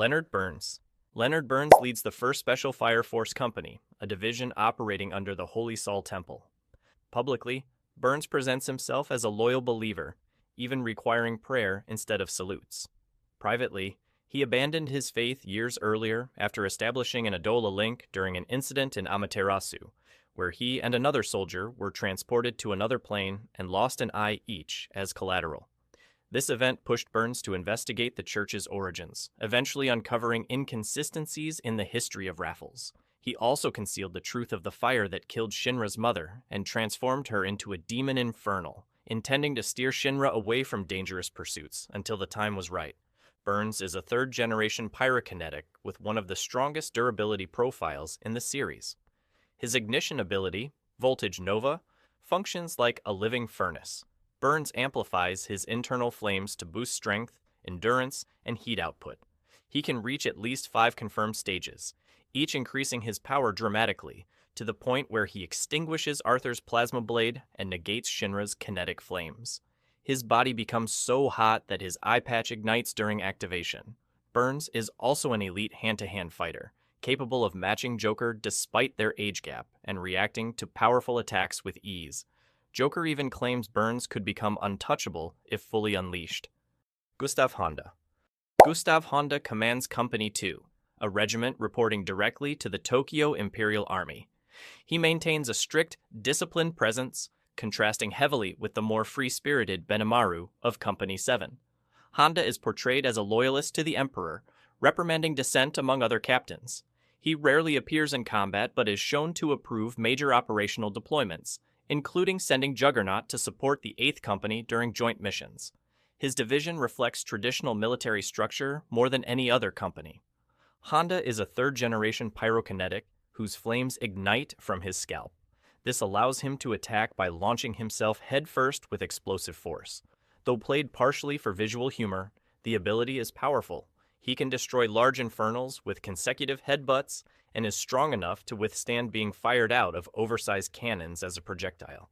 Leonard Burns. Leonard Burns leads the 1st Special Fire Force Company, a division operating under the Holy Saul Temple. Publicly, Burns presents himself as a loyal believer, even requiring prayer instead of salutes. Privately, he abandoned his faith years earlier after establishing an Adola link during an incident in Amaterasu, where he and another soldier were transported to another plane and lost an eye each as collateral. This event pushed Burns to investigate the church's origins, eventually uncovering inconsistencies in the history of raffles. He also concealed the truth of the fire that killed Shinra's mother and transformed her into a demon infernal, intending to steer Shinra away from dangerous pursuits until the time was right. Burns is a 3rd-generation pyrokinetic with one of the strongest durability profiles in the series. His ignition ability, Voltage Nova, functions like a living furnace. Burns amplifies his internal flames to boost strength, endurance, and heat output. He can reach at least 5 confirmed stages, each increasing his power dramatically, to the point where he extinguishes Arthur's plasma blade and negates Shinra's kinetic flames. His body becomes so hot that his eye patch ignites during activation. Burns is also an elite hand-to-hand fighter, capable of matching Joker despite their age gap and reacting to powerful attacks with ease. Joker even claims Burns could become untouchable if fully unleashed. Gustav Honda. Gustav Honda commands Company 2, a regiment reporting directly to the Tokyo Imperial Army. He maintains a strict, disciplined presence, contrasting heavily with the more free-spirited Benimaru of Company 7. Honda is portrayed as a loyalist to the Emperor, reprimanding dissent among other captains. He rarely appears in combat but is shown to approve major operational deployments, including sending Juggernaut to support the 8th Company during joint missions. His division reflects traditional military structure more than any other company. Honda is a 3rd-generation pyrokinetic whose flames ignite from his scalp. This allows him to attack by launching himself headfirst with explosive force. Though played partially for visual humor, the ability is powerful. He can destroy large infernals with consecutive headbutts and is strong enough to withstand being fired out of oversized cannons as a projectile.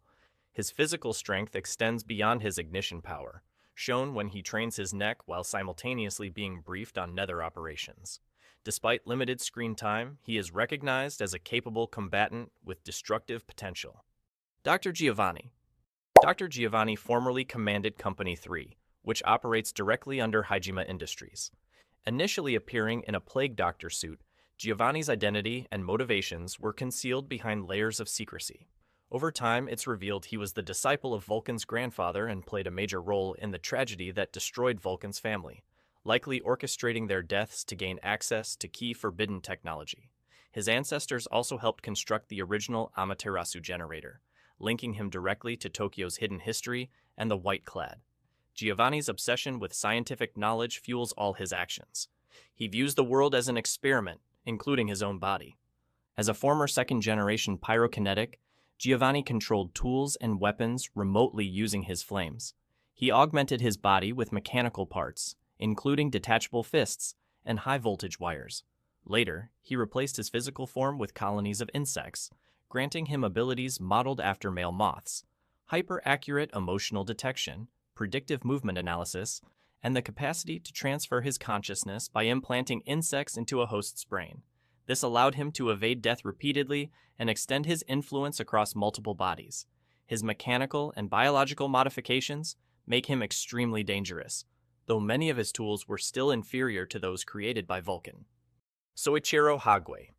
His physical strength extends beyond his ignition power, shown when he trains his neck while simultaneously being briefed on nether operations. Despite limited screen time, he is recognized as a capable combatant with destructive potential. Dr. Giovanni. Dr. Giovanni formerly commanded Company 3, which operates directly under Hijima Industries. Initially appearing in a Plague Doctor suit, Giovanni's identity and motivations were concealed behind layers of secrecy. Over time, it's revealed he was the disciple of Vulcan's grandfather and played a major role in the tragedy that destroyed Vulcan's family, likely orchestrating their deaths to gain access to key forbidden technology. His ancestors also helped construct the original Amaterasu generator, linking him directly to Tokyo's hidden history and the White Clad. Giovanni's obsession with scientific knowledge fuels all his actions. He views the world as an experiment, including his own body. As a former 2nd-generation pyrokinetic, Giovanni controlled tools and weapons remotely using his flames. He augmented his body with mechanical parts, including detachable fists and high-voltage wires. Later, he replaced his physical form with colonies of insects, granting him abilities modeled after male moths, hyper-accurate emotional detection, predictive movement analysis, and the capacity to transfer his consciousness by implanting insects into a host's brain. This allowed him to evade death repeatedly and extend his influence across multiple bodies. His mechanical and biological modifications make him extremely dangerous, though many of his tools were still inferior to those created by Vulcan. Soichiro Hague.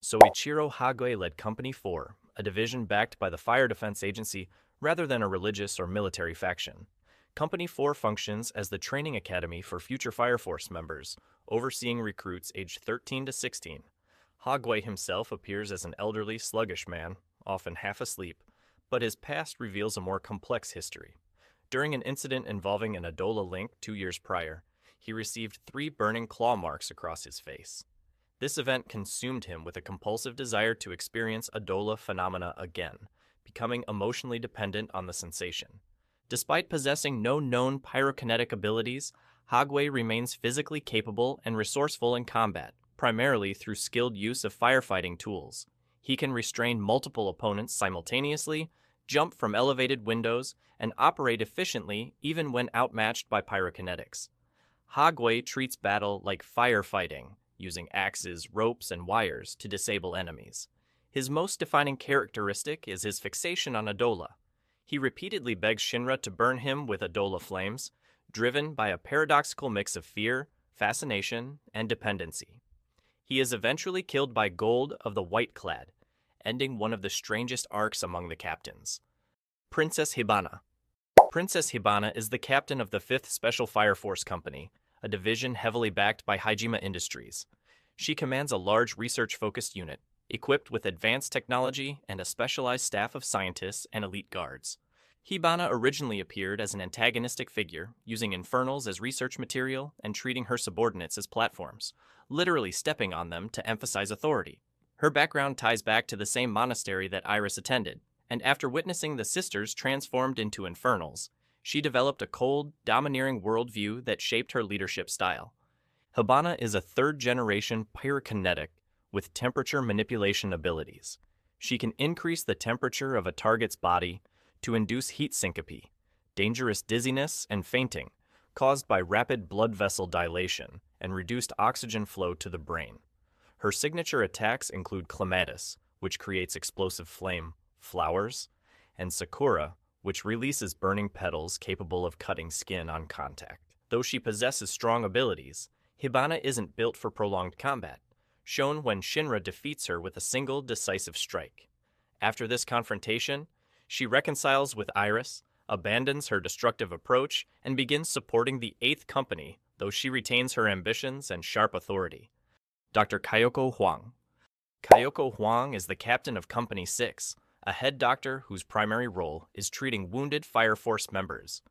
Soichiro Hague led Company 4, a division backed by the Fire Defense Agency rather than a religious or military faction. Company 4 functions as the training academy for future Fire Force members, overseeing recruits aged 13 to 16. Hague himself appears as an elderly, sluggish man, often half asleep, but his past reveals a more complex history. During an incident involving an Adola link 2 years prior, he received 3 burning claw marks across his face. This event consumed him with a compulsive desire to experience Adola phenomena again, becoming emotionally dependent on the sensation. Despite possessing no known pyrokinetic abilities, Hague remains physically capable and resourceful in combat, primarily through skilled use of firefighting tools. He can restrain multiple opponents simultaneously, jump from elevated windows, and operate efficiently even when outmatched by pyrokinetics. Hague treats battle like firefighting, using axes, ropes, and wires to disable enemies. His most defining characteristic is his fixation on Adola. He repeatedly begs Shinra to burn him with Adola flames, driven by a paradoxical mix of fear, fascination, and dependency. He is eventually killed by Gold of the White Clad, ending one of the strangest arcs among the captains. Princess Hibana. Princess Hibana is the captain of the 5th Special Fire Force Company, a division heavily backed by Hajime Industries. She commands a large research-focused unit, equipped with advanced technology and a specialized staff of scientists and elite guards. Hibana originally appeared as an antagonistic figure, using infernals as research material and treating her subordinates as platforms, literally stepping on them to emphasize authority. Her background ties back to the same monastery that Iris attended, and after witnessing the sisters transformed into infernals, she developed a cold, domineering worldview that shaped her leadership style. Hibana is a 3rd-generation pyrokinetic with temperature manipulation abilities. She can increase the temperature of a target's body to induce heat syncope, dangerous dizziness, and fainting caused by rapid blood vessel dilation and reduced oxygen flow to the brain. Her signature attacks include Clematis, which creates explosive flame, flowers, and Sakura, which releases burning petals capable of cutting skin on contact. Though she possesses strong abilities, Hibana isn't built for prolonged combat, shown when Shinra defeats her with a single decisive strike. After this confrontation, she reconciles with Iris, abandons her destructive approach, and begins supporting the 8th Company, though she retains her ambitions and sharp authority. Dr. Kyoko Huang. Kyoko Huang is the captain of Company 6, a head doctor whose primary role is treating wounded Fire Force members.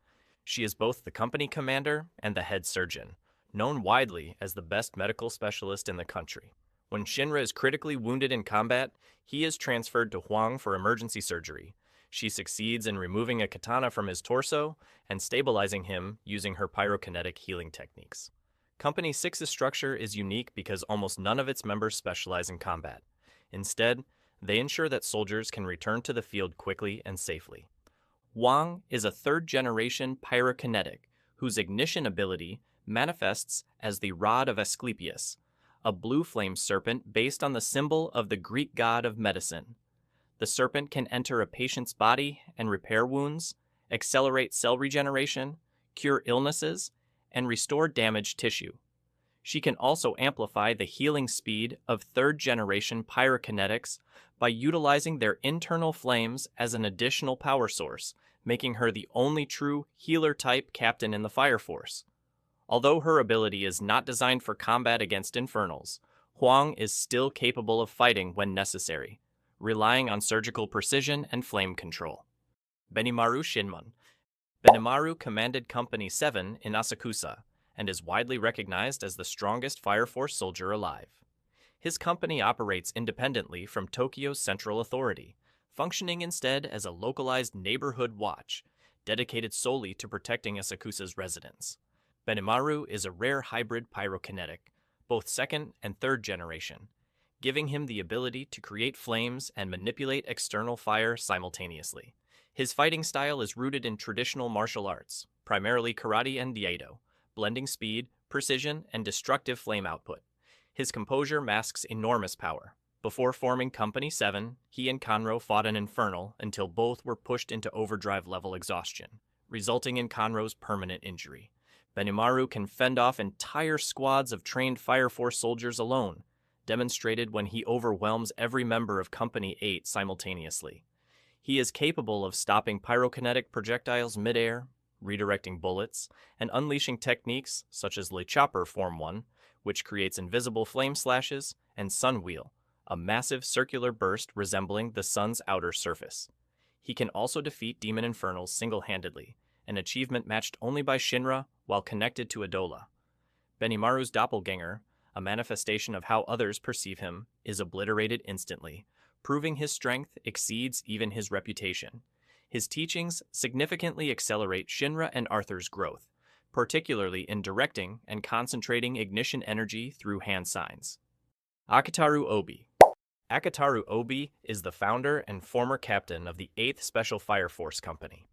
She is both the company commander and the head surgeon, known widely as the best medical specialist in the country. When Shinra is critically wounded in combat, he is transferred to Huang for emergency surgery. She succeeds in removing a katana from his torso and stabilizing him using her pyrokinetic healing techniques. Company 6's structure is unique because almost none of its members specialize in combat. Instead, they ensure that soldiers can return to the field quickly and safely. Huang is a 3rd-generation pyrokinetic whose ignition ability manifests as the Rod of Asclepius, a blue flame serpent based on the symbol of the Greek god of medicine. The serpent can enter a patient's body and repair wounds, accelerate cell regeneration, cure illnesses, and restore damaged tissue. She can also amplify the healing speed of 3rd-generation pyrokinetics by utilizing their internal flames as an additional power source, making her the only true healer-type captain in the Fire Force. Although her ability is not designed for combat against infernals, Huang is still capable of fighting when necessary, relying on surgical precision and flame control. Benimaru Shinmon. Benimaru commanded Company 7 in Asakusa and is widely recognized as the strongest Fire Force soldier alive. His company operates independently from Tokyo's central authority, functioning instead as a localized neighborhood watch, dedicated solely to protecting Asakusa's residents. Benimaru is a rare hybrid pyrokinetic, both 2nd and 3rd generation, giving him the ability to create flames and manipulate external fire simultaneously. His fighting style is rooted in traditional martial arts, primarily karate and iaido, blending speed, precision, and destructive flame output. His composure masks enormous power. Before forming Company 7, he and Kanro fought an infernal until both were pushed into overdrive-level exhaustion, resulting in Kanro's permanent injury. Benimaru can fend off entire squads of trained Fire Force soldiers alone, demonstrated when he overwhelms every member of Company 8 simultaneously. He is capable of stopping pyrokinetic projectiles midair, redirecting bullets, and unleashing techniques such as Le Chopper Form 1, which creates invisible flame slashes, and Sun Wheel, a massive circular burst resembling the sun's outer surface. He can also defeat Demon Infernals single-handedly, an achievement matched only by Shinra while connected to Adola. Benimaru's doppelganger, a manifestation of how others perceive him, is obliterated instantly, proving his strength exceeds even his reputation. His teachings significantly accelerate Shinra and Arthur's growth, particularly in directing and concentrating ignition energy through hand signs. Akitaru Obi. Akitaru Obi is the founder and former captain of the 8th Special Fire Force Company.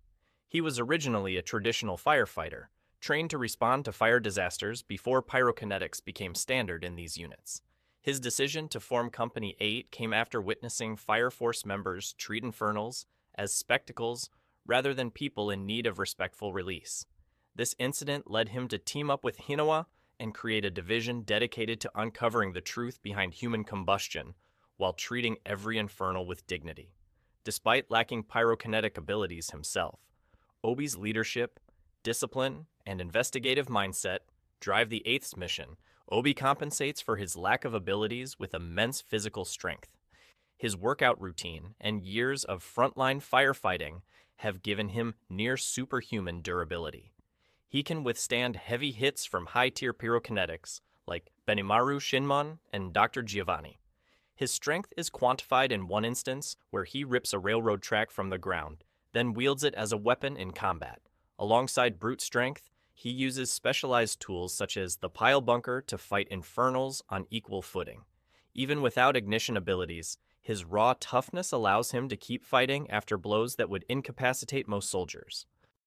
He was originally a traditional firefighter, trained to respond to fire disasters before pyrokinetics became standard in these units. His decision to form Company 8 came after witnessing Fire Force members treat infernals as spectacles rather than people in need of respectful release. This incident led him to team up with Hinawa and create a division dedicated to uncovering the truth behind human combustion while treating every infernal with dignity. Despite lacking pyrokinetic abilities himself, Obi's leadership, discipline, and investigative mindset drive the 8th's mission. Obi compensates for his lack of abilities with immense physical strength. His workout routine and years of frontline firefighting have given him near superhuman durability. He can withstand heavy hits from high-tier pyrokinetics like Benimaru Shinmon and Dr. Giovanni. His strength is quantified in one instance where he rips a railroad track from the ground, then wields it as a weapon in combat. Alongside brute strength, he uses specialized tools such as the pile bunker to fight infernals on equal footing. Even without ignition abilities, his raw toughness allows him to keep fighting after blows that would incapacitate most soldiers.